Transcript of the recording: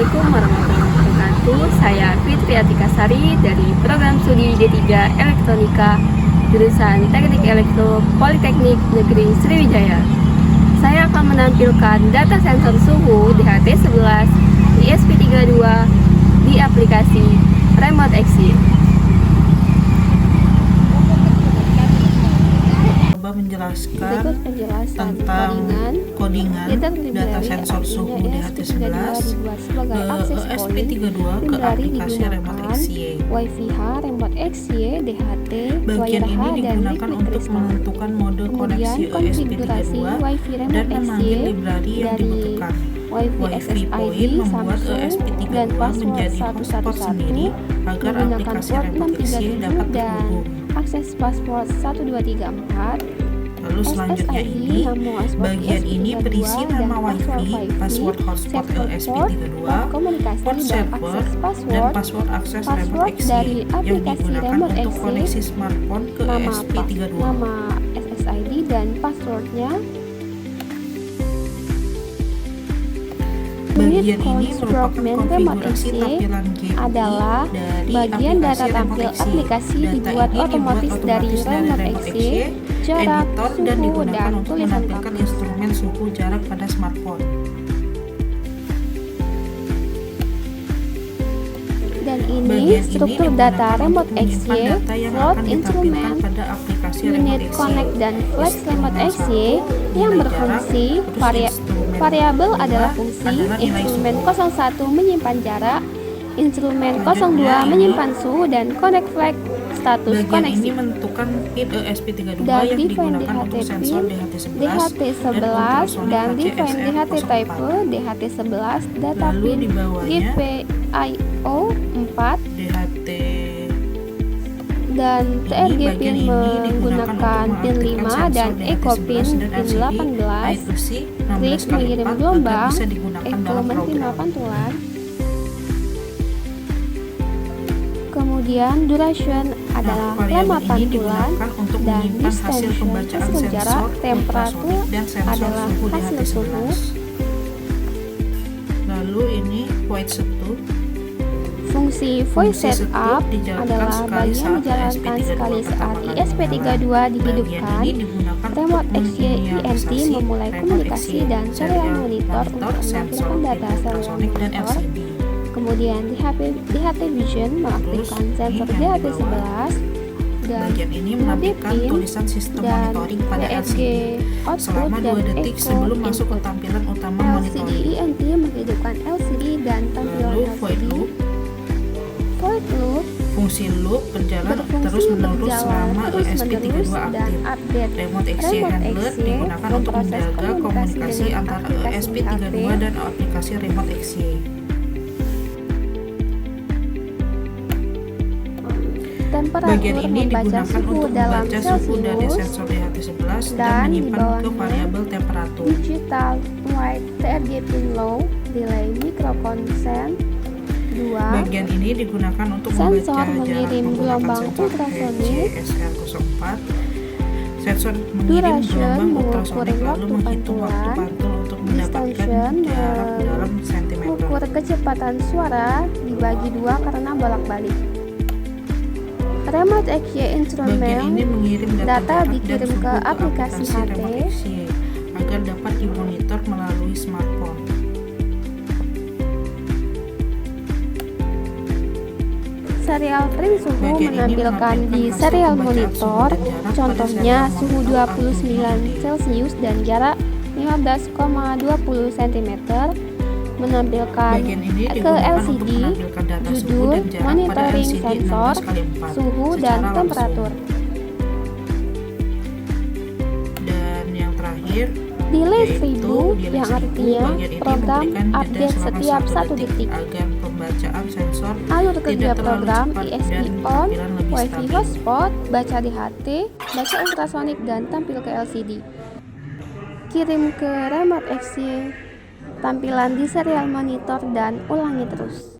Assalamualaikum warahmatullahi wabarakatuh. Saya Fitri Atikasari dari program studi D3 Elektronika jurusan Teknik Elektro Politeknik Negeri Sriwijaya. Saya akan menampilkan data sensor suhu DHT11 ESP32 di aplikasi Remote XY. Menjelaskan tentang codingan data sensor suhu DHT11 ESP32 ke aplikasi Remote XY. Wi-Fi Remote XY DHT Bagian ini digunakan untuk menentukan mode koneksi ESP32 dan memanggil library yang dibutuhkan. Wi-Fi point membuat ESP32 menjadi hotspot sendiri agar aplikasi Remote XY dapat terhubung. Akses password 1234. Lalu selanjutnya ini, bagian ini berisi nama Wi-Fi, password hotspot ESP32, port server, dan password akses Remote XY yang digunakan untuk koneksi smartphone ke ESP32. Nama SSID dan passwordnya. Bagian ini merupakan konfigurasi tampilan GUI adalah dari bagian data tampil aplikasi dibuat otomatis dari Remote XY, jarak, editor, dan suhu, digunakan dan untuk tulisan menampilkan kamus. instrumen suhu jarak pada smartphone. Dan ini Bagian struktur ini data digunakan Remote untuk menyimpan XY, data yang float akan instrumen, ditampilkan pada aplikasi unit Remote XY. connect dan flex Remote XY yang berfungsi variabel adalah fungsi, instrumen 01 menyimpan jarak, instrumen 02 menyimpan suhu, dan connect flag status Bagian koneksi. ini menentukan pin ESP32 Dan yang define digunakan untuk DHT sensor pin DHT11 DHT11 dan define DHT HCSR04. type DHT11 data Lalu pin di bawahnya GPIO 4 DHT dan TRG bagian pin ini menggunakan digunakan pin untuk 5 dan mengaktifkan Eco sensor pin DHT11 dan pin 18. I2C Klik 16x4 mengirim agar gelombang, bisa digunakan Eco dalam menerima program. pantulan. Kemudian duration adalah lama variabel ini pantulan digunakan untuk dan menyimpan hasil distension pembacaan hasil jarak, sensor temperatur ultrasonik dan sensor adalah suhu hasil suhu. DHT11. Lalu ini void setup. Fungsi voice Fungsi setup setup dijalankan adalah sekali bagian saat dijalankan sekali ESP32 saat pertama kali ESP32 Bagian dihidupkan. ini digunakan Remote untuk XY INT menginisialisasi memulai Remote komunikasi XY, dan serial monitor untuk sensor, menampilkan data pintu serial ultrasonik, dan monitor. LCD. Kemudian DHT Vision mengaktifkan Terus, sensor ini yang di DHT11 dan Bagian ini menampilkan pin tulisan sistem dan monitoring pada TRG LCD output selama dan 2 detik Echo sebelum masuk ke input. tampilan utama LCD monitoring. INT menghidupkan LCD dan tampilan Lalu void LCD. loop. Void loop Fungsi loop berjalan terus-menerus selama ESP32 dan aktif. update. Remote XY handler digunakan untuk menjaga komunikasi antara ESP32 dan aplikasi Remote XY. Temperatur Bagian ini membaca digunakan suhu untuk dalam membaca suhu dari Celsius sensor DHT11 dan dan di menyimpan ke bawahnya variabel temperatur. digital wide TRG pin low delay microconsen 2. Bagian ini digunakan untuk Sensor membaca jarak mengirim menggunakan gelombang sensor ultrasonik. HCSR04. Sensor mengirim Duration gelombang mengukur ultrasonik lalu waktu menghitung waktu pantulan. pantul untuk mendapatkan Distension jarak dalam sentimeter. mengukur kecepatan suara dibagi 2 karena bolak-balik. Remote XY Bagian instrumen ini mengirim data data jarak dan dikirim suhu ke aplikasi HT. Remote XY agar dapat dimonitor melalui smartphone. Serial print suhu Bagian ini menampilkan di hasil serial pembacaan monitor, suhu dan jarak contohnya pada suhu serial 29 Celcius dan jarak 15,20 cm, menampilkan Bagian ini ke digunakan untuk LCD, menampilkan data suhu judul, dan jarak pada monitoring LCD sensor, 16x4 suhu, dan secara langsung. temperatur. Dan yang terakhir, Delay yaitu 1000 delay yang 1000. artinya Bagian ini program memberikan jeda update selama setiap 1 1 detik. agar pembacaan sensor Alur kerja tidak terlalu program cepat ISP dan on, tampilan lebih Wi-Fi stabil. hotspot, baca DHT, baca ultrasonik, dan tampil ke LCD. Kirim ke Remote XY, tampilan di serial monitor, dan ulangi terus.